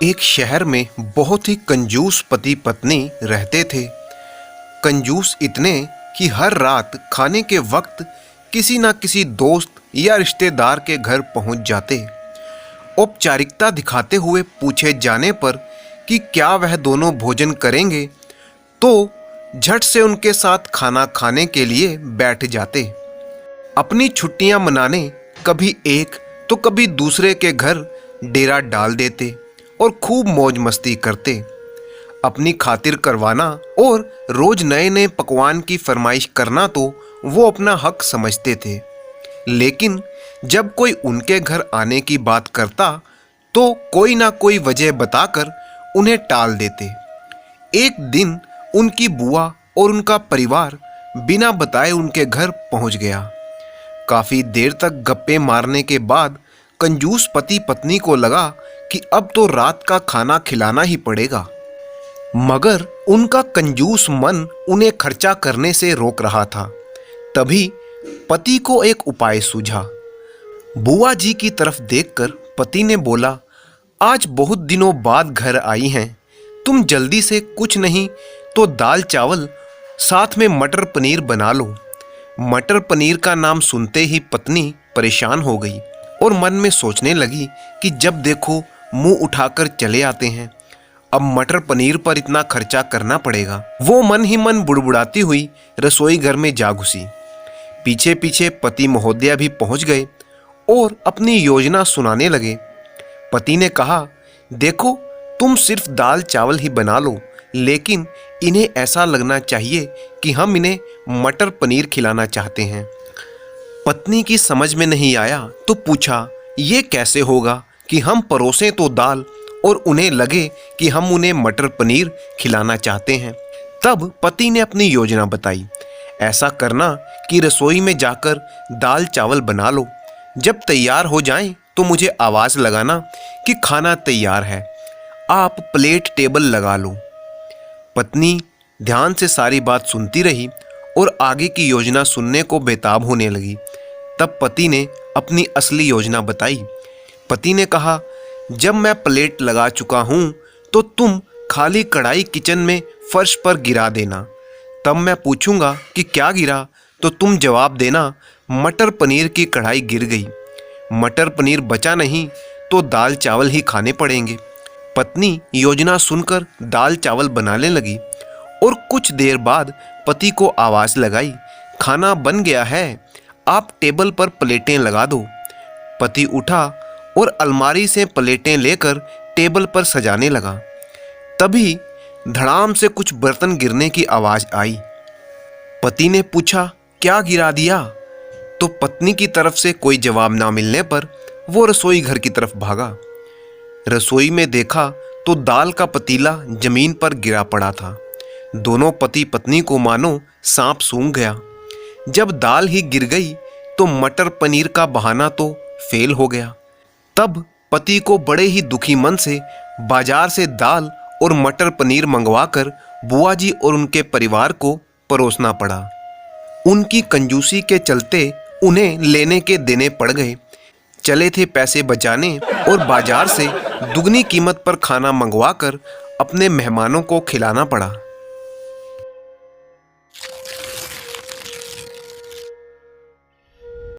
एक शहर में बहुत ही कंजूस पति पत्नी रहते थे। कंजूस इतने कि हर रात खाने के वक्त किसी न किसी दोस्त या रिश्तेदार के घर पहुंच जाते। औपचारिकता दिखाते हुए पूछे जाने पर कि क्या वह दोनों भोजन करेंगे तो झट से उनके साथ खाना खाने के लिए बैठ जाते। अपनी छुट्टियां मनाने कभी एक तो कभी दूसरे के घर डेरा डाल देते और खूब मौज मस्ती करते। अपनी खातिर करवाना और रोज नए नए पकवान की फरमाइश करना तो वो अपना हक समझते थे, लेकिन जब कोई उनके घर आने की बात करता तो कोई ना कोई वजह बताकर उन्हें टाल देते। एक दिन उनकी बुआ और उनका परिवार बिना बताए उनके घर पहुंच गया। काफी देर तक गप्पे मारने के बाद कंजूस पति पत्नी को लगा कि अब तो रात का खाना खिलाना ही पड़ेगा, मगर उनका कंजूस मन उन्हें खर्चा करने से रोक रहा था। तभी पति को एक उपाय सूझा। बुआ जी की तरफ देखकर पति ने बोला, आज बहुत दिनों बाद घर आई हैं, तुम जल्दी से कुछ नहीं तो दाल चावल साथ में मटर पनीर बना लो। मटर पनीर का नाम सुनते ही पत्नी परेशान हो गई और मन में सोचने लगी कि जब देखो मुंह उठाकर चले आते हैं, अब मटर पनीर पर इतना खर्चा करना पड़ेगा। वो मन ही मन बुड़बुड़ाती हुई रसोई घर में जा घुसी। पीछे पीछे पति महोदया भी पहुंच गए और अपनी योजना सुनाने लगे। पति ने कहा, देखो तुम सिर्फ दाल चावल ही बना लो, लेकिन इन्हें ऐसा लगना चाहिए कि हम इन्हें मटर पनीर खिलाना चाहते हैं। पत्नी की समझ में नहीं आया तो पूछा, ये कैसे होगा कि हम परोसें तो दाल और उन्हें लगे कि हम उन्हें मटर पनीर खिलाना चाहते हैं। तब पति ने अपनी योजना बताई, ऐसा करना कि रसोई में जाकर दाल चावल बना लो, जब तैयार हो जाएं तो मुझे आवाज़ लगाना कि खाना तैयार है, आप प्लेट टेबल लगा लो। पत्नी ध्यान से सारी बात सुनती रही और आगे की योजना सुनने को बेताब होने लगी। तब पति ने अपनी असली योजना बताई। पति ने कहा, जब मैं प्लेट लगा चुका हूं तो तुम खाली कढ़ाई किचन में फर्श पर गिरा देना। तब मैं पूछूंगा कि क्या गिरा तो तुम जवाब देना, मटर पनीर की कढ़ाई गिर गई। मटर पनीर बचा नहीं तो दाल चावल ही खाने पड़ेंगे। पत्नी योजना सुनकर दाल चावल बनाने लगी और कुछ देर बाद पति को आवाज़ लगाई, खाना बन गया है, आप टेबल पर प्लेटें लगा दो। पति उठा और अलमारी से प्लेटें लेकर टेबल पर सजाने लगा। तभी धड़ाम से कुछ बर्तन गिरने की आवाज़ आई। पति ने पूछा, क्या गिरा दिया? तो पत्नी की तरफ से कोई जवाब ना मिलने पर वो रसोई घर की तरफ भागा। रसोई में देखा तो दाल का पतीला जमीन पर गिरा पड़ा था। दोनों पति पत्नी को मानो सांप सूंघ गया। जब दाल ही गिर गई तो मटर पनीर का बहाना तो फेल हो गया। तब पति को बड़े ही दुखी मन से बाजार से दाल और मटर पनीर मंगवाकर बुआ जी और उनके परिवार को परोसना पड़ा। उनकी कंजूसी के चलते उन्हें लेने के देने पड़ गए। चले थे पैसे बचाने और बाजार से दुगनी कीमत पर खाना मंगवाकर अपने मेहमानों को खिलाना पड़ा।